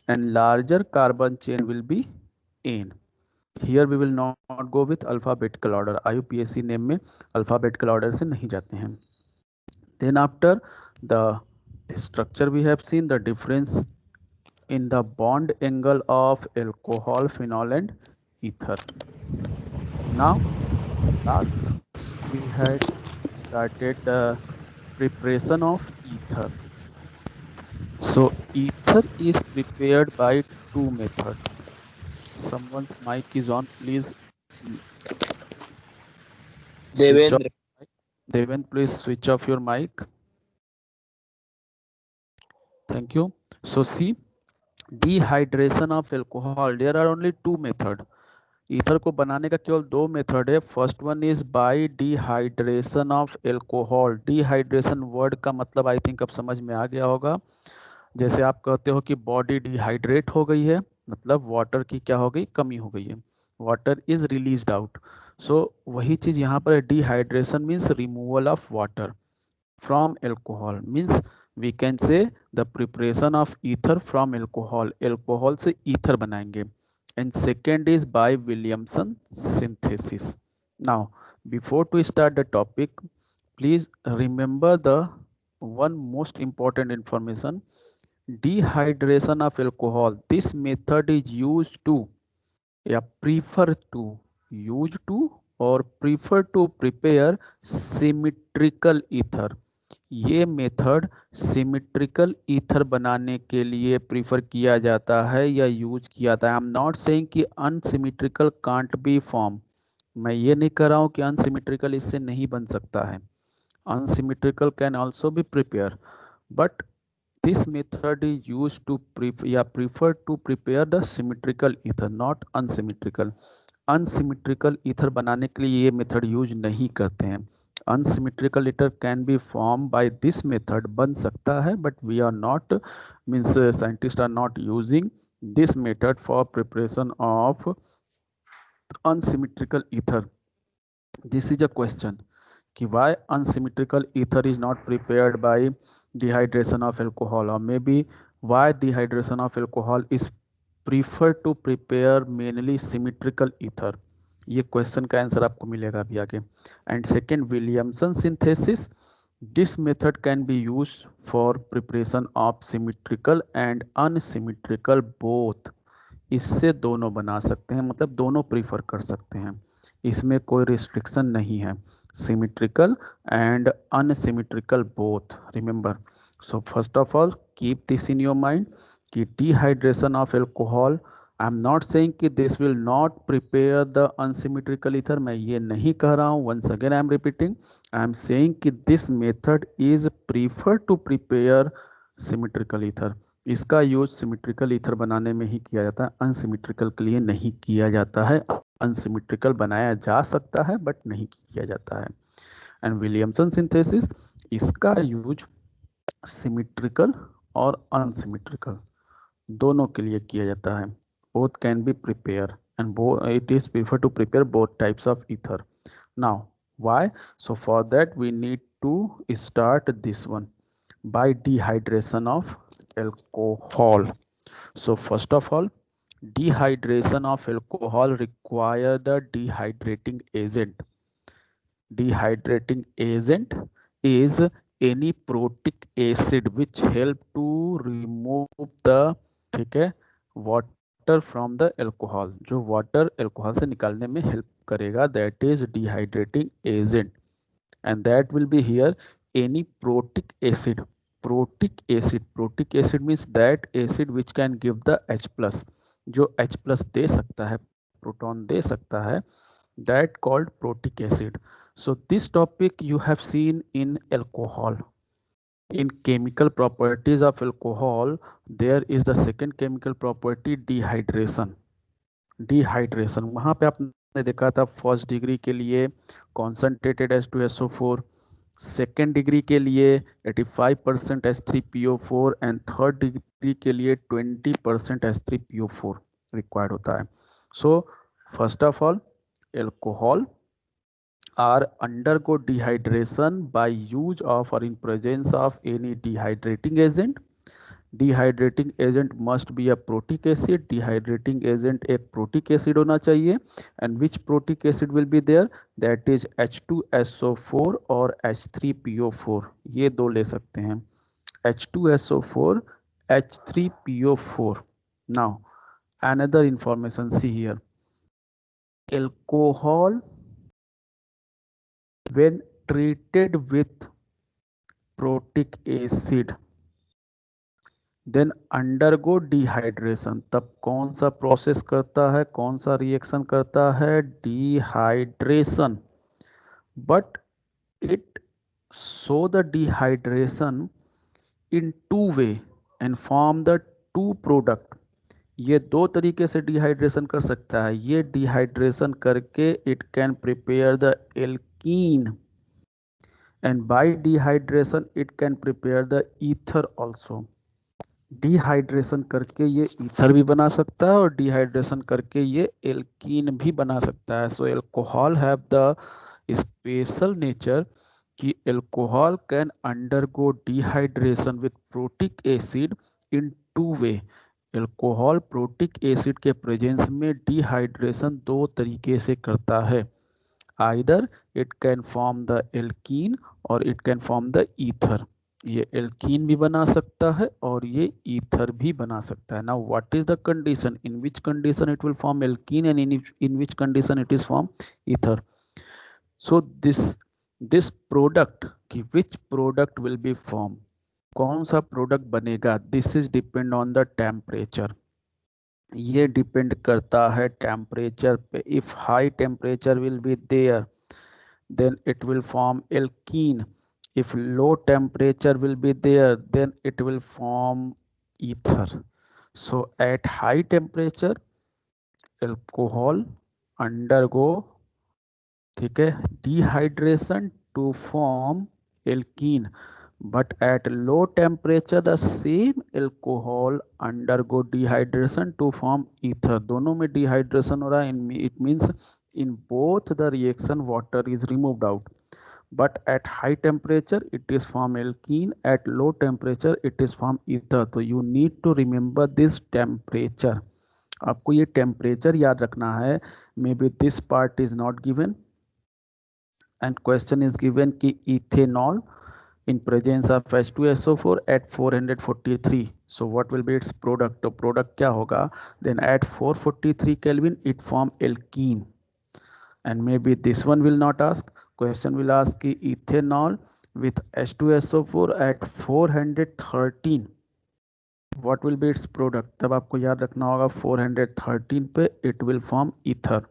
and larger carbon chain will be N. Here we will not go with alphabetical order. IUPAC name में alphabetical order से नहीं जाते हैं. Then after the structure we have seen the difference in the bond angle of alcohol, phenol and ether. Now last we had started the preparation of ether. So ether is prepared by two methods. Someone's mic is on, please switch off. Devendra. Devendra, please switch off your mic. Thank you. So see, dehydration of alcohol, there are only two methods. Ether को बनाने का केवल दो method है. First one is by dehydration of alcohol. Dehydration word का मतलब I think अब समझ में आ गया होगा. जैसे आप कहते हो कि बॉडी डिहाइड्रेट हो गई है, मतलब वाटर की क्या हो गई, कमी हो गई है, water is released out. So वही चीज यहाँ पर dehydration means removal of water from alcohol. Means we can say the preparation of ether from alcohol. Alcohol से ईथर बनाएंगे. And second is by Williamson synthesis. Now, before to start the topic, please remember the one most important information. Dehydration of alcohol. This method is used to, या prefer to, used to or prefer to prepare symmetrical ether. ये method symmetrical ether बनाने के लिए prefer किया जाता है या use किया जाता है. आई एम नॉट सेइंग कि अनसिमेट्रिकल कांट बी फॉर्म. मैं ये नहीं कह रहा हूँ कि अनसिमेट्रिकल इससे नहीं बन सकता है. Unsymmetrical can also be prepare, but this method is use to prefer to prepare the symmetrical ether, not unsymmetrical. Unsymmetrical ether बनाने के लिए ये मेथड यूज नहीं करते हैं. unsymmetrical ether can be formed by this method, बन सकता है, but we are not, means scientists are not using this method for preparation of unsymmetrical ether. This is a question कि why unsymmetrical ether is not prepared by dehydration of alcohol, or maybe why dehydration of alcohol is preferred to prepare mainly symmetrical ether. ये question का answer आपको मिलेगा अभी आगे. And second, Williamson synthesis. This method can be use for preparation of symmetrical and unsymmetrical both. इससे दोनों बना सकते हैं, मतलब दोनों प्रीफर कर सकते हैं, इसमें कोई रिस्ट्रिक्शन नहीं है. Symmetrical and unsymmetrical both, remember. So first of all keep this in your mind कि dehydration of alcohol, I am not saying कि this will not prepare the unsymmetrical ether. मैं ये नहीं कह रहा हूँ. Once again I am repeating, I am saying कि this method is prefer to prepare symmetrical ether. इसका यूज सिमेट्रिकल ईथर बनाने में ही किया जाता है, अनसिमेट्रिकल के लिए नहीं किया जाता है. अनसिमेट्रिकल बनाया जा सकता है बट नहीं किया जाता है. एंड विलियमसन सिंथेसिस, इसका यूज सिमेट्रिकल और अनसिमेट्रिकल दोनों के लिए किया जाता है. both can be prepared and it is preferred to prepare both types of ether. Now why? So for that we need to start this one by dehydration of alcohol. So first of all, dehydration of alcohol require the dehydrating agent. Dehydrating agent is any protic acid which help to remove the, ठीक है, water from the alcohol. जो water alcohol से निकालने में help करेगा, that is dehydrating agent, and that will be here any protic acid. Protic acid means that acid which can give the H plus, जो H plus दे सकता है, proton दे सकता है, that called protic acid. So this topic you have seen in alcohol. In chemical properties of alcohol, there is the second chemical property, dehydration. Dehydration, वहाँ पे आपने देखा था फर्स्ट डिग्री के लिए concentrated H2SO4, सेकेंड डिग्री के लिए 85% H3PO4 and third degree के लिए 20% H3PO4 रिक्वायर्ड होता है. सो first of all, alcohol are undergo dehydration by use of or in presence of any dehydrating agent, dehydrating agent must be a protic acid, dehydrating agent एक protic acid होना चाहिए, and which protic acid will be there, that is H2SO4 और H3PO4, ये दो ले सकते हैं, H2SO4, H3PO4. Now another information, see here, alcohol when treated with protic acid then undergo dehydration, तब कौन सा प्रोसेस करता है, कौन सा रिएक्शन करता है, dehydration, but it show the dehydration in two way and form the two product, ये दो तरीके से डिहाइड्रेशन कर सकता है, ये डिहाइड्रेशन करके it can prepare the alkene, and bye dehydration it can prepare the ether also, dehydration करके ये ईथर भी बना सकता है और डिहाइड्रेशन करके ये एल्कीन भी बना सकता है. So alcohol have the special nature कि alcohol can undergo dehydration with protic acid in two way. Alcohol protic acid के प्रेजेंस में डिहाइड्रेशन दो तरीके से करता है, either it can form the alkene और it can form the ether, ये एल्कीन भी बना सकता है और ये ईथर भी बना सकता है. Now what is the condition, in which condition it will form alkene and in which condition it is form ether. So this product की which product will be form, कौन सा प्रोडक्ट बनेगा, this is depend on the temperature, ये depend करता है temperature पे. If high temperature will be there then it will form alkene, if low temperature will be there then it will form ether. So at high temperature alcohol undergo, ठीक है, dehydration to form alkene, but at low temperature the same alcohol undergo dehydration to form ether. दोनों में dehydration हो रहा है, it means in both the reaction water is removed out, but at high temperature it is form alkene, at low temperature it is form ether. So you need to remember this temperature, आपको ये temperature याद रखना है. Maybe this part is not given and question is given कि ethanol in presence of H2SO4 at 443, so what will be its product, तो product क्या होगा, then at 443 Kelvin it form alkene, and maybe this one will not ask, question will ask कि ethanol with H2SO4 at 413 what will be its product, तब आपको याद रखना होगा 413 पे it will form ether,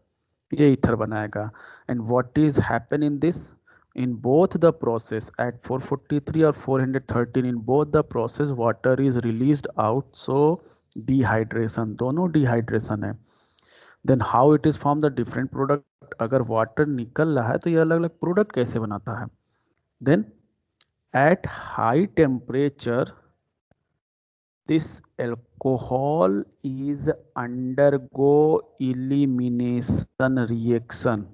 ये ether बनाएगा. and what is happen in this, in both the process at 443 or 413, in both the process water is released out, so dehydration, दोनों dehydration है. then how it is form the different product, अगर water निकल रहा है तो ये अलग अलग product कैसे बनाता है. then at high temperature this alcohol is undergo elimination reaction,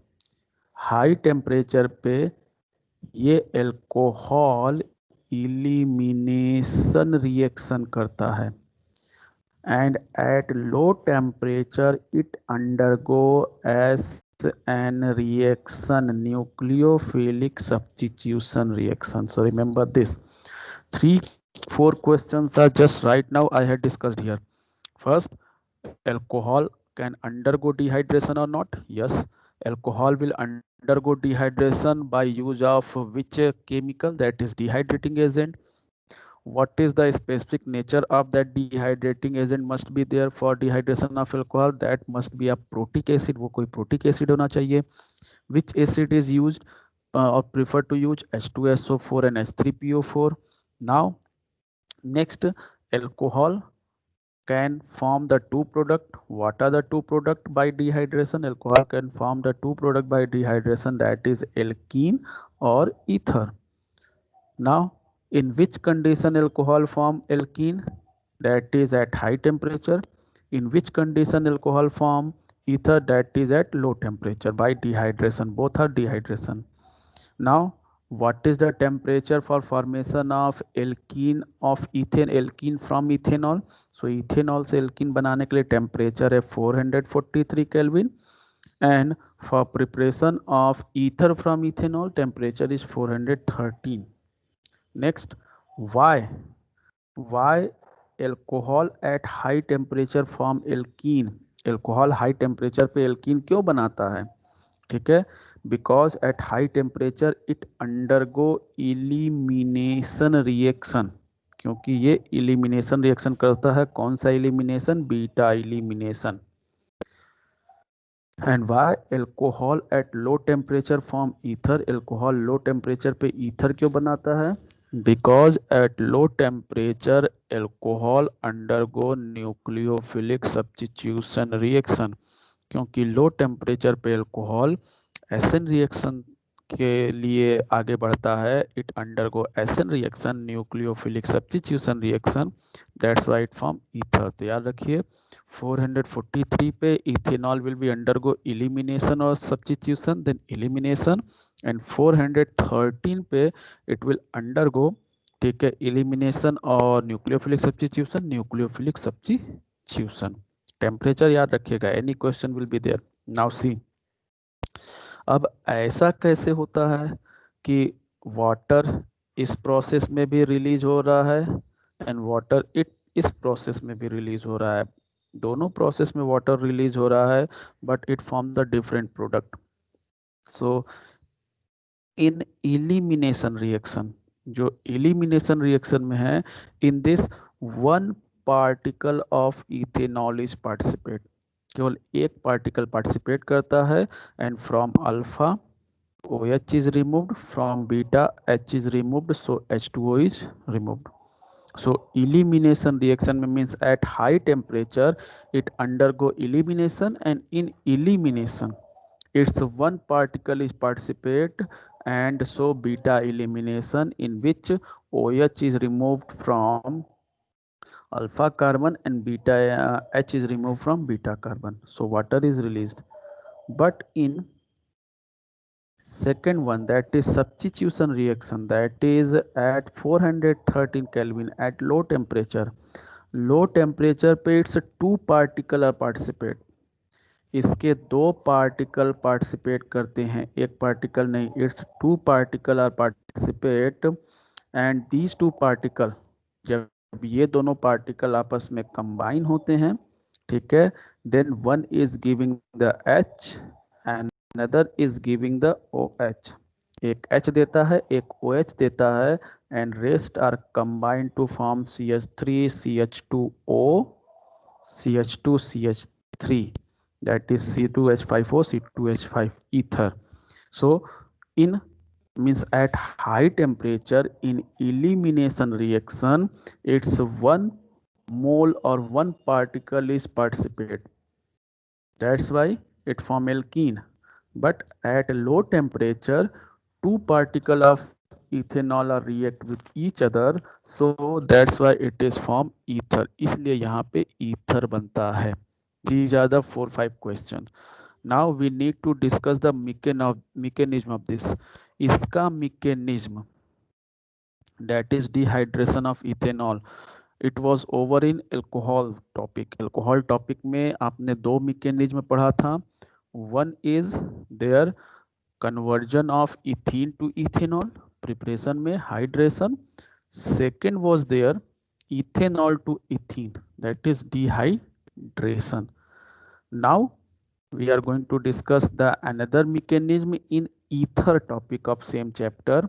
high temperature पे ये एल्कोहल इलिमिनेशन रिएक्शन करता है, and at low temperature it undergo an reaction, nucleophilic substitution reaction. So remember this 3-4 questions are just right now I had discussed here. First, alcohol can undergo dehydration or not. Yes, alcohol will undergo dehydration by use of which chemical, that is dehydrating agent. What is the specific nature of that dehydrating agent must be there for dehydration of alcohol, that must be a protic acid, वो कोई protic acid होना चाहिए. Which acid is used or preferred to use, H2SO4 and H3PO4. now next, alcohol can form the two product, what are the two product by dehydration, alcohol can form the two product by dehydration, that is alkene or ether. now in which condition alcohol form alkene, that is at high temperature. in which condition alcohol form ether, that is at low temperature by dehydration, both are dehydration. now What is the temperature for formation of alkene of ethane, alkene from ethanol? So ethanol से alkene बनाने के लिए temperature है 443 Kelvin, and for preparation of ether from ethanol temperature is 413. Next, why alcohol at high temperature form alkene? alcohol high temperature पे alkene क्यों बनाता है? ठीक है, because at high temperature it undergo elimination reaction, क्योंकि ये elimination reaction करता है। कौन सा elimination? Beta elimination. And why alcohol at low temperature form ether? Alcohol low temperature पे ईथर क्यों बनाता है? Because at low temperature alcohol undergo nucleophilic substitution reaction, क्योंकि लो टेम्परेचर पे एल्कोहल एसन रिएक्शन के लिए आगे बढ़ता है। It undergo SN reaction, nucleophilic substitution reaction, that's why it form ether. तो याद रखिए 443 पे ethanol will be undergo elimination और सब्स्टिट्यूशन, देन इलिमिनेशन, एंड 413 पे इट विल अंडरगो, ठीक है, इलिमिनेशन और nucleophilic substitution, nucleophilic substitution. Temperature याद रखिएगा, any question will be there. Now see, अब ऐसा कैसे होता है कि वाटर इस प्रोसेस में भी रिलीज हो रहा है एंड वाटर इस प्रोसेस में भी रिलीज हो रहा है? दोनों प्रोसेस में वाटर रिलीज हो रहा है but it form the different product. So in elimination reaction, जो इलिमिनेशन रिएक्शन में है, इन this one particle of ethanol is participate, केवल एक पार्टिकल पार्टिसिपेट करता है, and from alpha OH is removed, from beta H is removed, so H2O is removed. So elimination reaction means at high temperature it undergo elimination, and in elimination its one particle is participate, and so beta elimination, in which OH is removed from alpha carbon and beta H is removed from beta carbon, so water is released. But in second one, that is substitution reaction, that is at 413 Kelvin at low temperature. Low temperature पे it's two particle are participate, इसके दो particle participate करते हैं, एक particle नहीं, it's two particle are participate, and these two particle, जब ये दोनों पार्टिकल आपस में कंबाइन होते हैं, ठीक है, then one is giving the H and another is giving the OH। एक H देता है, एक OH देता है, and rest are combined to form CH3 CH2O CH2 CH3, that is C2H5O C2H5 ether. So in means at high temperature in elimination reaction, it's one mole or one particle is participate, that's why it form alkene. But at low temperature two particle of ethanol are react with each other, so that's why it is form ether, इसलिए यहाँ पे ether बनता है। These are the 4-5 questions. Now we need to discuss the mechanism of this. इसका mechanism, that is dehydration of ethanol. It was over in alcohol topic. Alcohol topic में आपने दो mechanism पढ़ा था. One is there conversion of ethene to ethanol, preparation में hydration. Second was there ethanol to ethene, that is dehydration. Now we are going to discuss the another mechanism in ether topic of same chapter,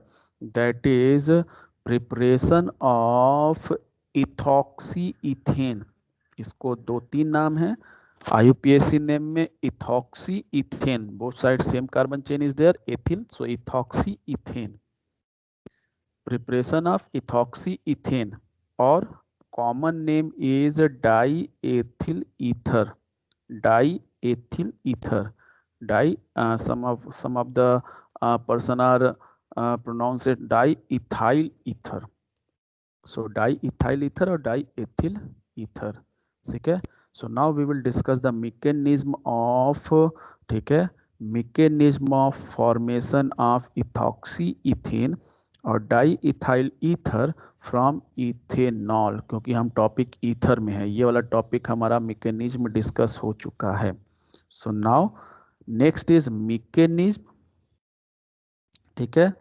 that is preparation of ethoxyethane. इसको दो तीन नाम है IUPAC name में, ethoxy ethane, both side same carbon chain is there, ethyl, so ethoxy ethane, preparation of ethoxy ethane, और common name is di ethyl ether, di ethyl ether, di some of the person are pronounce it diethyl ether, so diethyl ether or diethyl ether, ठीक है। So now we will discuss the mechanism of, ठीक है, mechanism of formation of ethoxyethane और di ethyl ether from ethanol, क्योंकि हम topic ether में है, ये वाला टॉपिक हमारा मैकेनिज्म डिस्कस हो चुका है। So now next is mechanism, ठीक है,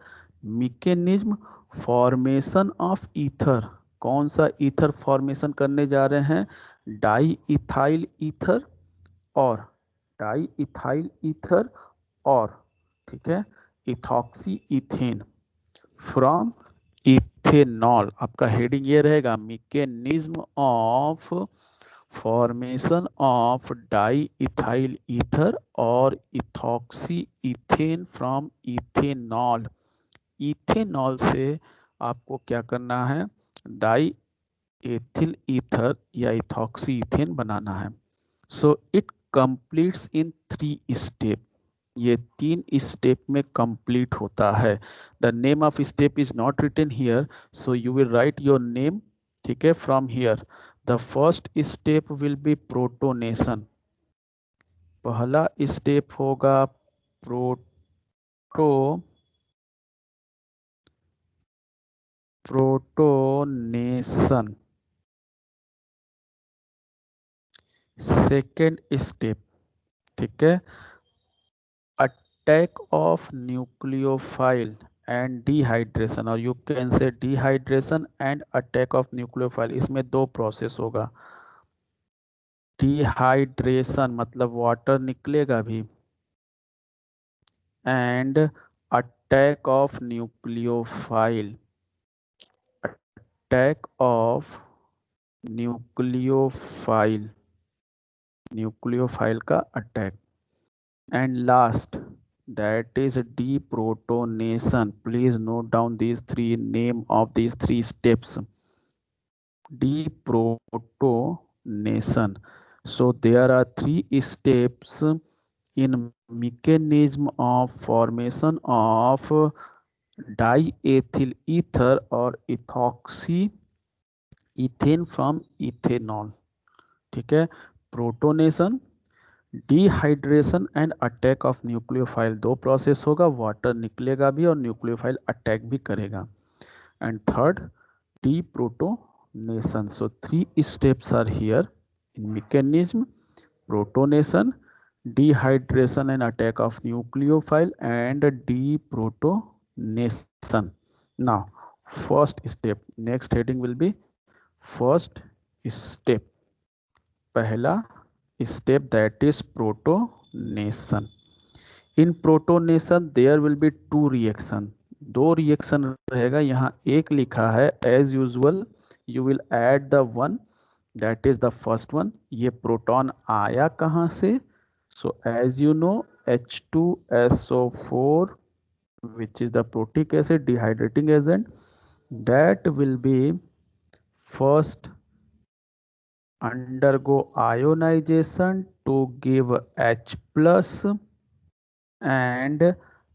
मैकेनिज्म फॉर्मेशन ऑफ ईथर। कौन सा ईथर फॉर्मेशन करने जा रहे हैं? डाई इथाइल ईथर और डाई इथाइल ईथर और, ठीक है, इथॉक्सी इथेन फ्रॉम इथेनॉल। आपका हेडिंग ये रहेगा, mechanism of formation of di ethyl ether और ethoxy ethane from ethanol. Ethanol से आपको क्या करना है? डाई एथिल ईथर या इथॉक्सी इथेन बनाना है। So it completes in 3 step. ये 3 स्टेप में कंप्लीट होता है। The name of step is not written here, so you will write your name, ठीक है, from here. The first step will be protonation. पहला step होगा प्रोटोनेशन। सेकेंड स्टेप, ठीक है, attack of nucleophile and dehydration, और you can say dehydration and attack of nucleophile. इसमें 2 process होगा। Dehydration मतलब वाटर निकलेगा भी, and attack of nucleophile, attack of nucleophile, nucleophile का attack. And last, that is deprotonation. Please note down these 3 name of these 3 steps. Deprotonation. So there are 3 steps in mechanism of formation of diethyl ether or ethoxy ethane from ethanol, ठीक है। Protonation, dehydration and attack of nucleophile, 2 process होगा, water निकलेगा भी और nucleophile attack भी करेगा। And third, deprotonation. So 3 steps are here in mechanism: protonation, dehydration and attack of nucleophile and deprotonation. Now first step, next heading will be first step, पहला step, that is protonation. In protonation there will be 2 reaction, 2 reaction रहेगा। यहाँ एक लिखा है as usual you will add the one, that is the first one। ये proton आया कहाँ से? so as you know H2SO4 which is the protic acid dehydrating agent, that will be first undergo ionization to give H plus and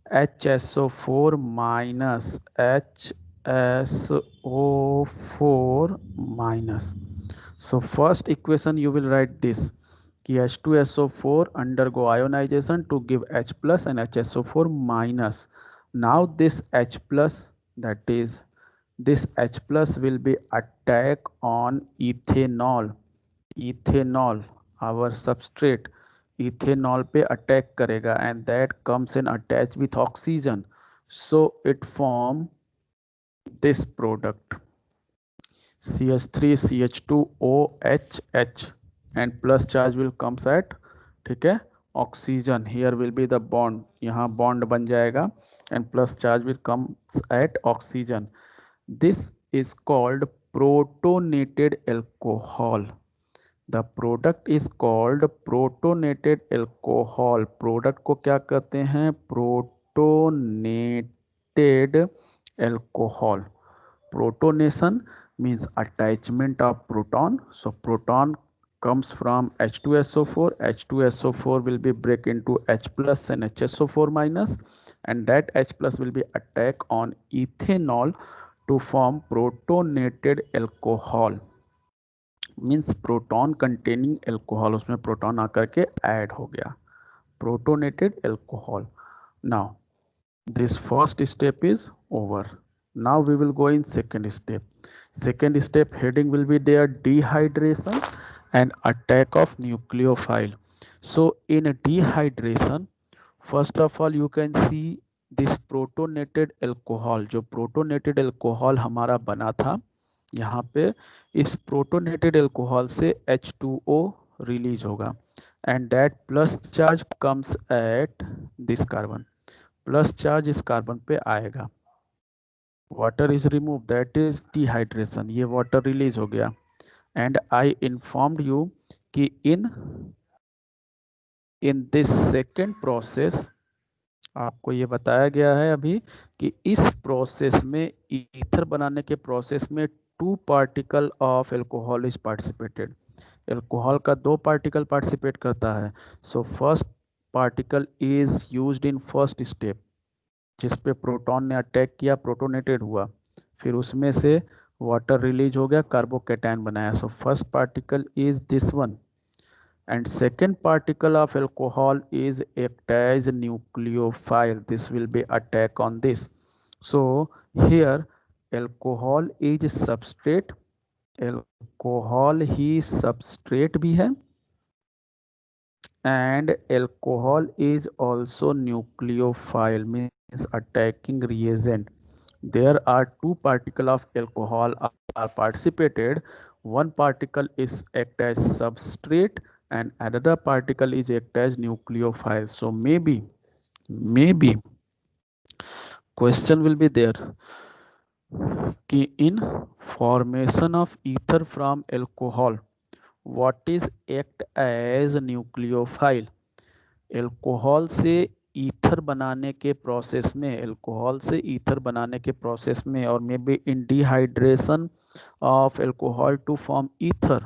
HSO4 minus, HSO4 minus. So first equation you will write this कि H2SO4 undergo ionization to give H plus and HSO4 minus. Now this H plus, that is this H plus will be attack on ethanol, ethanol our substrate, ethanol पे attack करेगा and that comes in attach with oxygen, so it form this product CH3CH2OHH and plus charge will comes at, ठीक है, oxygen. here will be the bond, यहाँ bond बन जाएगा and plus charge will comes at oxygen. this is called protonated alcohol. The product is called protonated alcohol. Product को क्या कहते हैं? Protonated alcohol. Protonation means attachment of proton. So proton comes from H2SO4. H2SO4 will be break into H plus and HSO4 minus, and that H plus will be attack on ethanol to form protonated alcohol. Means proton containing alcohol, उसमें proton आकर के add हो गया। protonated alcohol. Now this first step is over. Now we will go in second step. Second step heading will be there, dehydration and attack of nucleophile. So in a dehydration, first of all you can see this protonated alcohol, जो protonated alcohol हमारा बना था यहाँ पे, इस protonated alcohol से H2O release होगा and that plus charge comes at this carbon, plus charge इस कार्बन पे आएगा, water is remove, that is dehydration, ये वाटर रिलीज हो गया। एंड आई इन्फॉर्म्ड यू कि इन दिस सेकेंड प्रोसेस, आपको ये बताया गया है अभी कि इस प्रोसेस में, ईथर बनाने के प्रोसेस में 2 particle of alcohol is participated, alcohol का 2 पार्टिकल पार्टिसिपेट करता है। So first particle is used in first step, जिस पे प्रोटॉन ने अटैक किया, प्रोटोनेटेड हुआ, फिर उसमें से वाटर रिलीज हो गया, कार्बोकैटायन बनाया। So first particle is this one and second particle of alcohol is act as nucleophile, this will be attack on this. So here alcohol is substrate, alcohol he substrate भी है and alcohol is also nucleophile, means attacking reagent. There are 2 particles of alcohol are participated, one particle is act as substrate and another particle is act as nucleophile. So maybe question will be there कि in formation of ether from alcohol what is act as nucleophile, alcohol से ether बनाने के process में, alcohol से ether बनाने के process में, और maybe in dehydration of alcohol to form ether,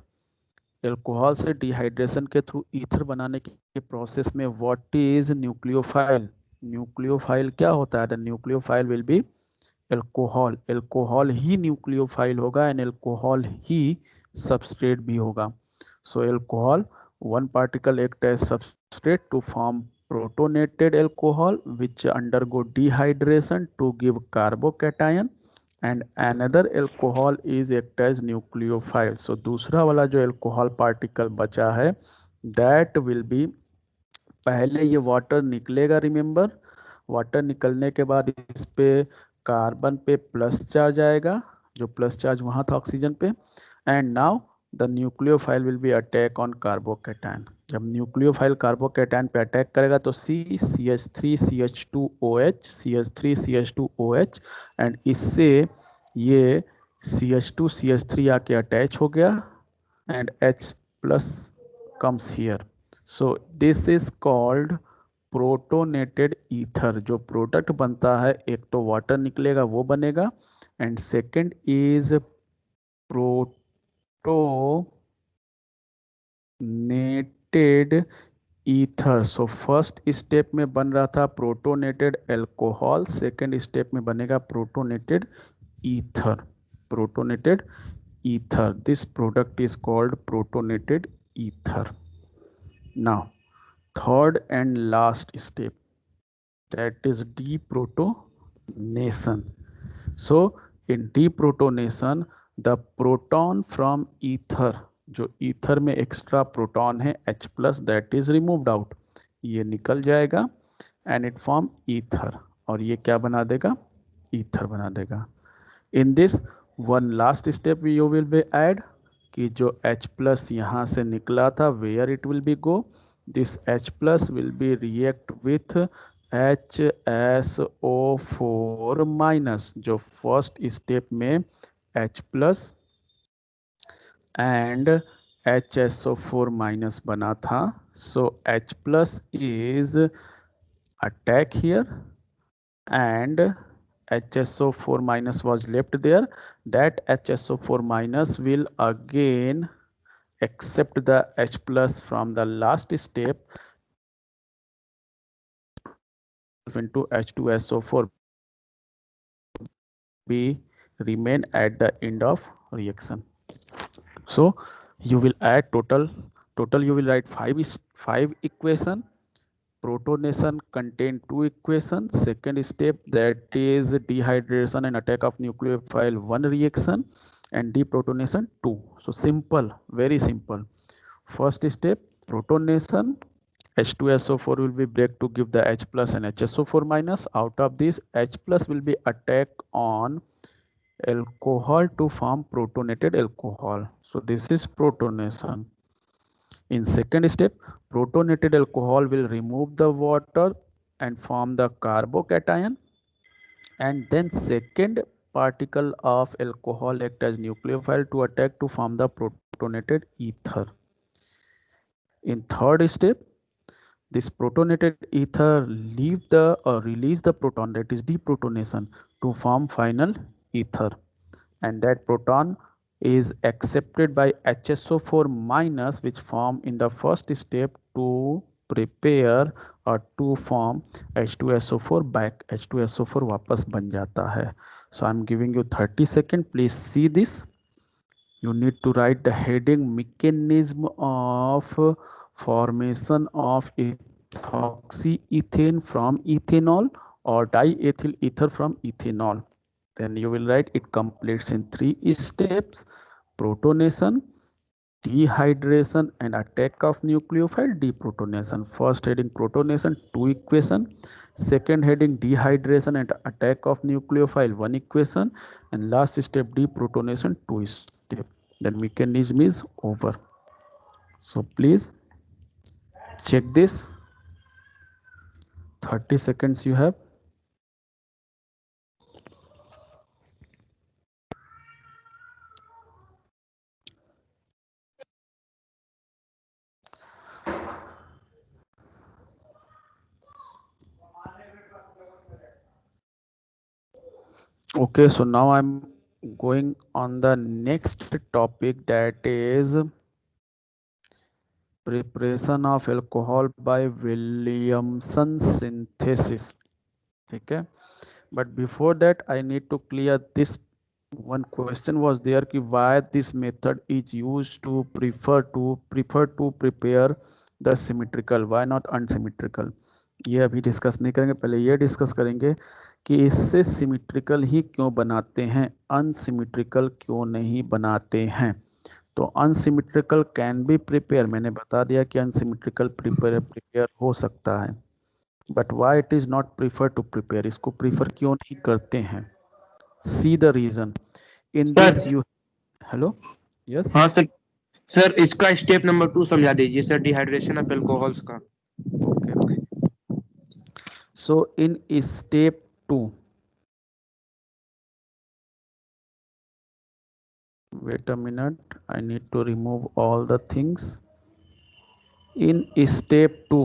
alcohol से डिहाइड्रेशन के थ्रू ईथर बनाने के प्रोसेस में व्हाट इज न्यूक्लियोफाइल, न्यूक्लियोफाइल क्या होता है, the nucleophile will B alcohol, alcohol he nucleophile होगा एंड एल्कोहल ही सबस्ट्रेट भी होगा। सो alcohol one particle act as substrate to form protonated alcohol which undergo dehydration to give carbocation and another alcohol is act as nucleophile. So दूसरा वाला जो alcohol particle बचा है that will be, पहले ये water निकलेगा, रिमेंबर वाटर निकलने के बाद इस पे कार्बन पे प्लस चार्ज आएगा, जो प्लस चार्ज वहाँ था ऑक्सीजन पे, and now the nucleophile will B attack on carbocation. जब न्यूक्लियोफाइल कार्बोकैटायन पे अटैक करेगा तो CH3CH2OH, CH3CH2OH एंड इससे ये CH2CH3 आके अटैच हो गया and H plus comes here. So this is called protonated ether. जो प्रोडक्ट बनता है, एक तो वाटर निकलेगा वो बनेगा and second is protonated ether. So first step में बन रहा था प्रोटोनेटेड एल्कोहल, सेकेंड स्टेप में बनेगा protonated ether, protonated ether, this product is called protonated ether. Now third and last step, that is deprotonation. So in deprotonation the proton from ether, जो ether में extra proton है H plus, that is removed out, ये निकल जाएगा and it form ether, और ये क्या बना देगा, ईथर बना देगा। In this one last step you will be add कि जो H प्लस यहाँ से निकला था, where it will be go, this H plus will be react with HSO4 minus, जो फर्स्ट स्टेप में H plus and HSO4 minus बना था। so H plus is attack here and HSO4 minus was left there, that HSO4 minus will again accept the H plus from the last step into H2SO4 be remain at the end of reaction. So you will add total you will write five equation, protonation contain two equations. Second step, that is dehydration and attack of nucleophile 1 reaction, and deprotonation 2. So simple, very simple. First step, protonation, H2SO4 will be break to give the H plus and HSO4 minus. Out of this, H plus will be attack on alcohol to form protonated alcohol. So this is protonation. In second step, protonated alcohol will remove the water and form the carbocation, and then second particle of alcohol act as nucleophile to attack to form the protonated ether. In third step, this protonated ether leave the or release the proton, that is deprotonation, to form final ether, and that proton is accepted by HSO4 minus, which form in the first step to prepare or to form H2SO4 back. H2SO4 वापस बन जाता है. So I am giving you 30 seconds. Please see this. You need to write the heading mechanism of formation of ethoxyethane from ethanol or diethyl ether from ethanol. Then you will write it completes in 3 steps: protonation, dehydration and attack of nucleophile, deprotonation. First heading protonation, 2 equation. Second heading dehydration and attack of nucleophile, 1 equation. And last step deprotonation, 2 step. Then mechanism is over. So please check this. 30 seconds you have. Okay, so now I'm going on the next topic, that is preparation of alcohol by Williamson synthesis. Okay, but before that I need to clear this. One question was there कि why this method is used to prefer to prepare the symmetrical, why not unsymmetrical. ये अभी discuss नहीं करेंगे, पहले ये discuss करेंगे कि इससे सिमेट्रिकल ही क्यों बनाते हैं, अनसिमेट्रिकल क्यों नहीं बनाते हैं. तो अनसिमेट्रिकल कैन बी प्रिपेयर, मैंने बता दिया कि अनसिमेट्रिकल प्रिपेयर हो सकता है, but why it is not prefer to prepare, इसको प्रीफर क्यों नहीं करते हैं. See the reason in this you. Hello, yes. हाँ सर. सर इसका स्टेप नंबर 2 समझा दीजिए सर, डिहाइड्रेशन ऑफ अल्कोहल्स का. Okay, so in step 2, wait a minute, I need to remove all the things. In step 2,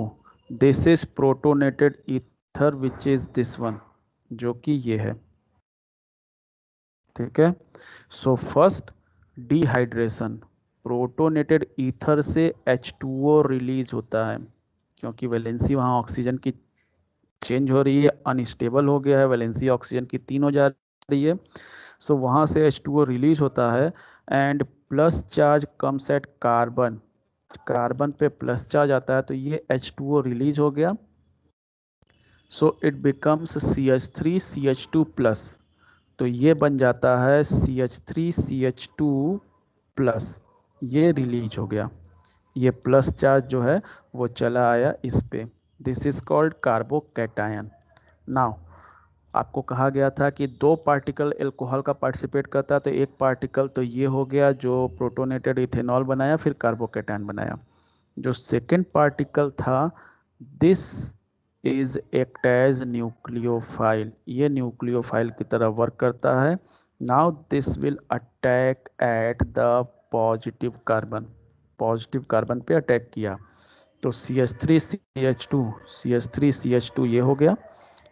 this is protonated ether which is this one, जो कि ये है. ठीक है. So first dehydration, protonated ether से H2O release होता है, क्योंकि वैलेंसी वहाँ ऑक्सीजन की चेंज हो रही है, अनस्टेबल हो गया है, वैलेंसी ऑक्सीजन की 3 हो जा रही है. सो वहाँ से H2O रिलीज होता है and plus charge comes at carbon, carbon पे प्लस चार्ज आता है, तो ये H2O रिलीज हो गया. So it becomes CH3 CH2 plus, तो ये बन जाता है CH3 CH2 प्लस, ये रिलीज हो गया, ये प्लस चार्ज जो है वो चला आया इस पे. This is called carbocation. Now आपको कहा गया था कि 2 पार्टिकल एल्कोहल का पार्टिसिपेट करता है, तो एक पार्टिकल तो ये हो गया जो प्रोटोनेटेड इथेनॉल बनाया, फिर कार्बोकैटायन बनाया. जो सेकेंड पार्टिकल था, this is act as nucleophile, ये न्यूक्लियोफाइल की तरह वर्क करता है. Now this will attack at the positive carbon, positive carbon पे अटैक किया, तो CH3 CH2 CH3 CH2 ये हो गया.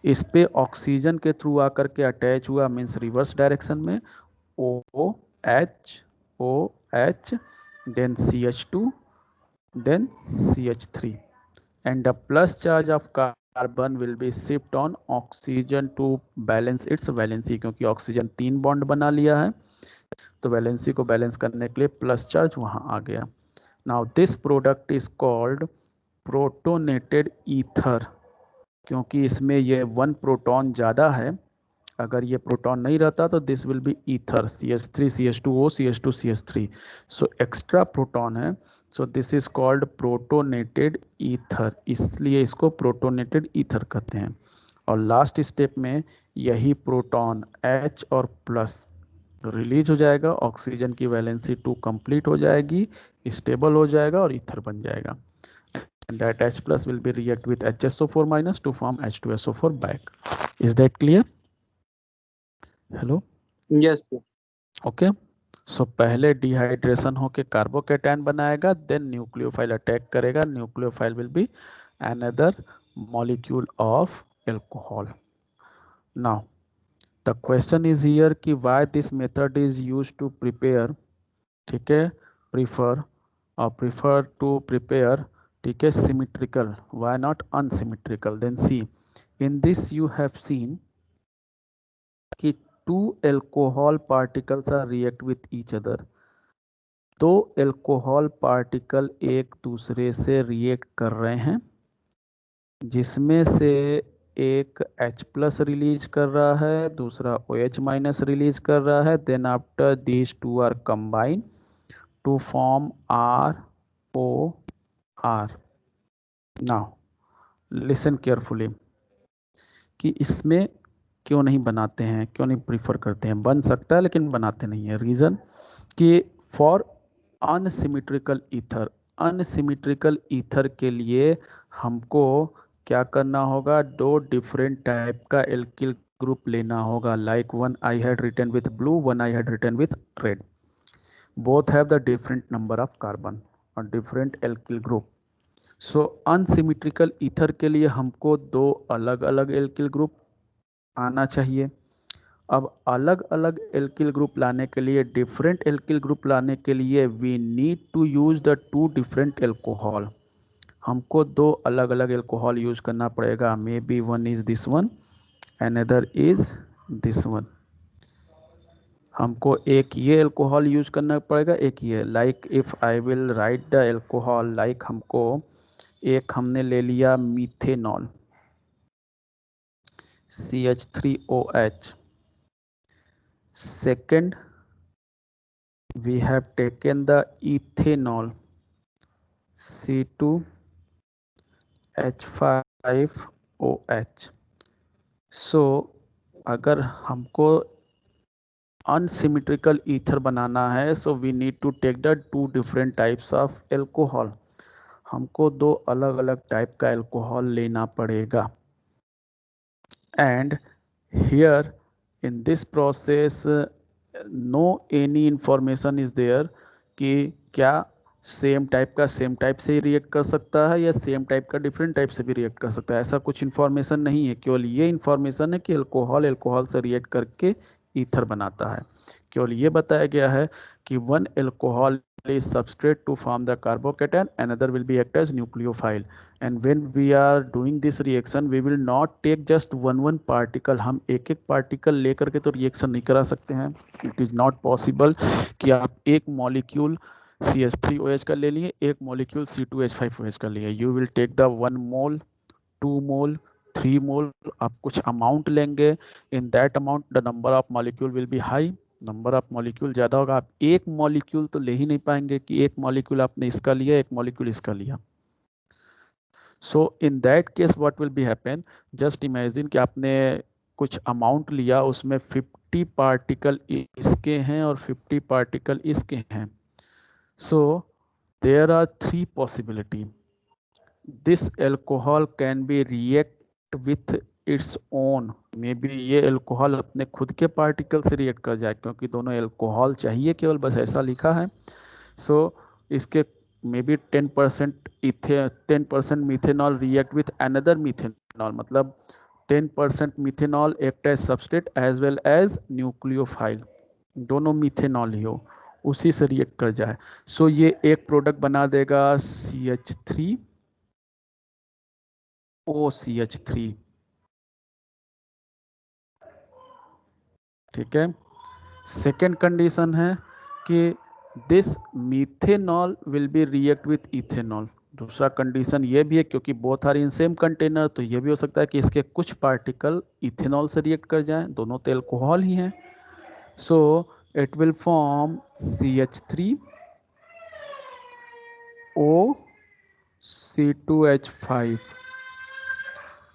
इस पे ऑक्सीजन के थ्रू आकर के अटैच हुआ, मीन्स रिवर्स डायरेक्शन में, OH OH then CH2 then CH3, and the plus charge of carbon will be shift on oxygen to balance its valency, क्योंकि ऑक्सीजन 3 बॉन्ड बना लिया है, तो वैलेंसी को बैलेंस करने के लिए प्लस चार्ज वहां आ गया. Now this product is called protonated ether, क्योंकि इसमें ये 1 प्रोटॉन ज़्यादा है। अगर ये प्रोटॉन नहीं रहता तो this will be ether, CH3 CH2O CH2 CH3, so extra proton है, so this is called protonated ether, इसलिए इसको प्रोटोनेटेड ईथर कहते हैं। और लास्ट स्टेप में यही प्रोटॉन H और प्लस रिलीज हो जाएगा, ऑक्सीजन की वैलेंसी 2 कंप्लीट हो जाएगी, स्टेबल हो जाएगा और ईथर बन जाएगा। And that H plus will be react with HSO4 minus to form H2SO4 back. Is that clear? Hello? Yes sir. Okay. सो पहले डिहाइड्रेशन होके कार्बोकेटायन बनाएगा, देन न्यूक्लियोफाइल अटैक करेगा, nucleophile will be another molecule of alcohol. Now the question is here कि why this method is used to prepare, ठीक है, prefer to prepare, ठीक है, symmetrical, why not unsymmetrical? Then see in this you have seen कि 2 alcohol particles are react with each other, तो alcohol particle एक दूसरे से रिएक्ट कर रहे हैं, जिसमें से एक H प्लस रिलीज कर रहा है, दूसरा OH माइनस रिलीज कर रहा है, then after these 2 are combine to form ROR। Now listen carefully कि इसमें क्यों नहीं बनाते हैं, क्यों नहीं प्रीफर करते हैं? बन सकता है लेकिन बनाते नहीं है। रीज़न कि for unsymmetrical ether, unsymmetrical ether के लिए हमको क्या करना होगा? 2 डिफरेंट टाइप का एल्किल ग्रुप लेना होगा, like 1 I had written with blue, 1 I had written with red. Both have the different number of carbon और different alkyl group. सो अनसिमेट्रिकल ईथर के लिए हमको 2 अलग अलग एल्किल ग्रुप आना चाहिए। अब अलग अलग एल्किल ग्रुप लाने के लिए, डिफरेंट एल्किल ग्रुप लाने के लिए we need to use the 2 different alcohol. हमको 2 अलग अलग एल्कोहल यूज करना पड़ेगा, maybe one is this one, another is this one. हमको एक ये एल्कोहल यूज करना पड़ेगा, एक ये, like if I will write the alcohol, like हमको एक हमने ले लिया methanol CH3OH, second we have taken the ethanol C2H5OH। So अगर हमको अनसिमेट्रिकल ईथर बनाना है, so we need to take the 2 different types of alcohol. हमको 2 अलग अलग टाइप का एल्कोहल लेना पड़ेगा। And here in this process no any information is there कि क्या सेम टाइप का सेम टाइप से ही रिएक्ट कर सकता है या सेम टाइप का डिफरेंट टाइप से भी रिएक्ट कर सकता है, ऐसा कुछ इन्फॉर्मेशन नहीं है। केवल ये इन्फॉर्मेशन है कि अल्कोहल अल्कोहल से रिएक्ट करके ईथर बनाता है। केवल ये बताया गया है कि 1 alcohol is substrate to form the carbocation, another will be act as nucleophile, and when we are doing this reaction we will not take just one particle। हम एक एक पार्टिकल लेकर के तो रिएक्शन नहीं करा सकते हैं, इट इज़ नॉट पॉसिबल कि आप एक मॉलिक्यूल CH3OH का ले लिए, एक मॉलिक्यूल C2H5OH का लिए। यू विल टेक द 1 मोल 2 मोल 3 मोल, आप कुछ अमाउंट लेंगे, in that amount the number of molecule will be high, number of molecule ज़्यादा होगा। आप एक मॉलिक्यूल तो ले ही नहीं पाएंगे कि एक मॉलिक्यूल आपने इसका लिया, एक मॉलिक्यूल इसका लिया। So in that case what will be happen, just imagine कि आपने कुछ अमाउंट लिया, उसमें 50 पार्टिकल इसके हैं और 50 पार्टिकल इसके हैं। So there are 3 possibility. This alcohol can be react with its own, maybe ये एल्कोहल अपने खुद के पार्टिकल से रिएक्ट कर जाए, क्योंकि दोनों एल्कोहल चाहिए केवल, बस ऐसा लिखा है। सो इसके maybe 10% methanol react with another methanol, मतलब 10% methanol act as substrate as well as nucleophile, दोनों मीथेनॉल ही हो, उसी से रिएक्ट कर जाए। सो ये एक प्रोडक्ट बना देगा CH3OCH3, ठीक है। सेकेंड कंडीशन है कि this methanol will be react with ethanol, दूसरा कंडीशन ये भी है क्योंकि both are in same container, तो ये भी हो सकता है कि इसके कुछ पार्टिकल इथेनॉल से रिएक्ट कर जाएं, दोनों तो एल्कोहल ही हैं। So it will form CH3O C2H5,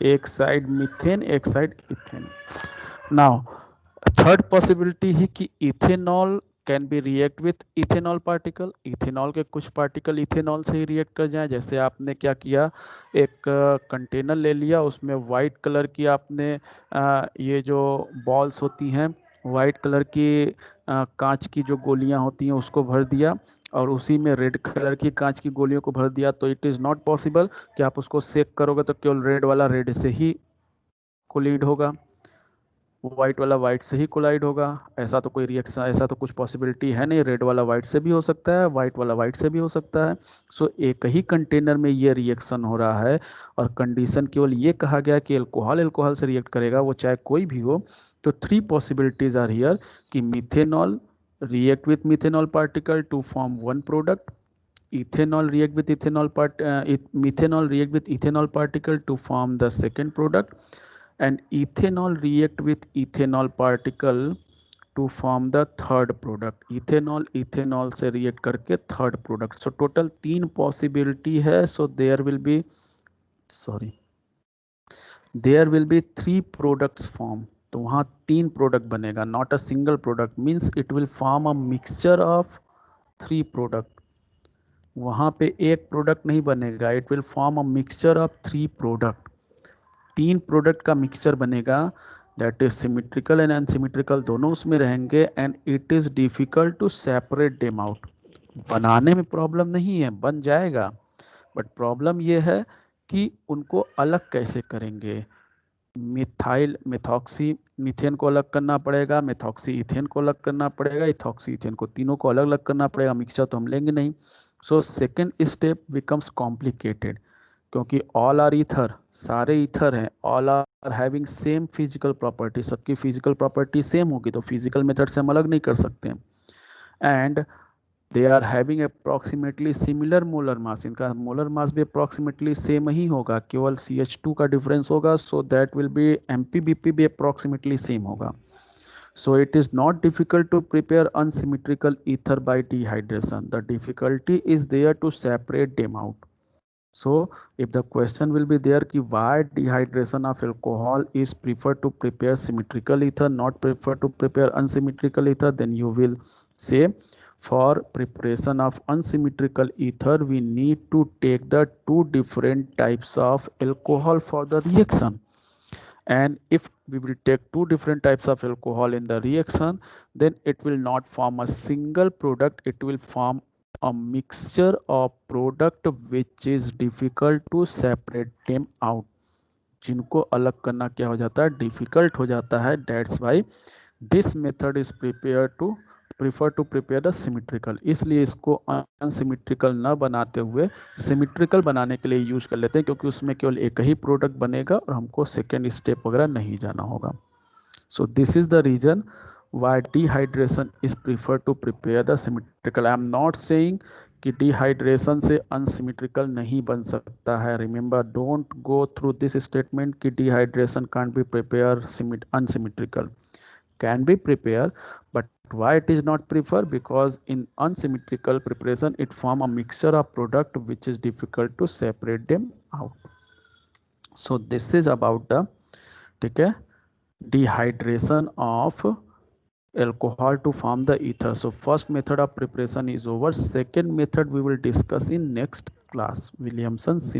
एक साइड मीथेन एक side ethane. Now third possibility है कि ethanol can be react with ethanol particle, ethanol के कुछ पार्टिकल इथेनॉल से ही रिएक्ट कर जाएं। जैसे आपने क्या किया, एक कंटेनर ले लिया, उसमें वाइट कलर की आपने ये जो बॉल्स होती हैं, वाइट कलर की कांच की जो गोलियां होती हैं उसको भर दिया, और उसी में रेड कलर की कांच की गोलियों को भर दिया, तो इट इज़ नॉट पॉसिबल कि आप उसको सेक करोगे तो केवल रेड वाला रेड से ही कोलिड होगा, व्हाइट वाला व्हाइट से ही कोलाइड होगा। ऐसा तो कोई रिएक्शन, ऐसा तो कुछ पॉसिबिलिटी है नहीं, रेड वाला व्हाइट से भी हो सकता है, व्हाइट वाला व्हाइट से भी हो सकता है। सो एक ही कंटेनर में ये रिएक्शन हो रहा है, और कंडीशन केवल ये कहा गया कि एल्कोहल एल्कोहल से रिएक्ट करेगा, वो चाहे कोई भी हो। तो 3 पॉसिबिलिटीज आर हियर कि methanol react with methanol particle to form one product, methanol react with ethanol particle to form the second product, and ethanol react with ethanol particle to form the third product, ethanol ethanol से react करके third product। so total 3 possibility है, so there will be 3 products form। तो वहाँ 3 product बनेगा, not a single product, means it will form a mixture of 3 product. वहाँ पे एक product नहीं बनेगा, it will form a mixture of 3 product. 3 product का मिक्सचर बनेगा, that is symmetrical and unsymmetrical दोनों उसमें रहेंगे, and it is difficult to separate them out. बनाने में प्रॉब्लम नहीं है, बन जाएगा, बट प्रॉब्लम ये है कि उनको अलग कैसे करेंगे। मिथाइल मिथॉक्सी मीथेन को अलग करना पड़ेगा, मिथॉक्सी इथेन को अलग करना पड़ेगा, इथॉक्सी इथेन को, तीनों को अलग अलग करना पड़ेगा, मिक्सचर तो हम लेंगे नहीं। So second step becomes complicated, क्योंकि ऑल आर ईथर, सारे ईथर हैं, all are having same physical property, सबकी फिजिकल प्रॉपर्टी सेम होगी, तो फिजिकल मेथड से हम अलग नहीं कर सकते हैं। And they are having approximately similar molar mass, इनका मोलर मास भी अप्रॉक्सीमेटली सेम ही होगा, केवल CH2 का डिफरेंस होगा, so that will be MPBP भी अप्रॉक्सीमेटली सेम होगा। So it is not difficult to prepare unsymmetrical ether by dehydration. The difficulty is there to separate them out. So if the question will be there कि why dehydration of alcohol is preferred to prepare symmetrical ether, not preferred to prepare unsymmetrical ether, then you will say for preparation of unsymmetrical ether we need to take the 2 different types of alcohol for the reaction, and if we will take 2 different types of alcohol in the reaction, then it will not form a single product, it will form a mixture of product which is difficult to separate them out, जिनको अलग करना क्या हो जाता है, difficult हो जाता है। That's why this method is prefer to prepare the symmetrical, इसलिए इसको अनसिमेट्रिकल न बनाते हुए सिमेट्रिकल बनाने के लिए यूज कर लेते हैं, क्योंकि उसमें केवल एक ही प्रोडक्ट बनेगा और हमको सेकेंड स्टेप वगैरह नहीं जाना होगा। So this is the reason why dehydration is preferred to prepare the symmetrical। I am not saying कि डिहाइड्रेशन से अनसिमेट्रिकल नहीं बन सकता है। Remember, don't go through this statement कि dehydration can't be prepare unsymmetrical, can be prepare, but why it is not preferred, because in unsymmetrical preparation it form a mixture of product which is difficult to separate them out। so this is about the, ठीक है, dehydration of alcohol to form the ether। so first method of preparation is over, second method we will discuss in next class, Williamson synthesis।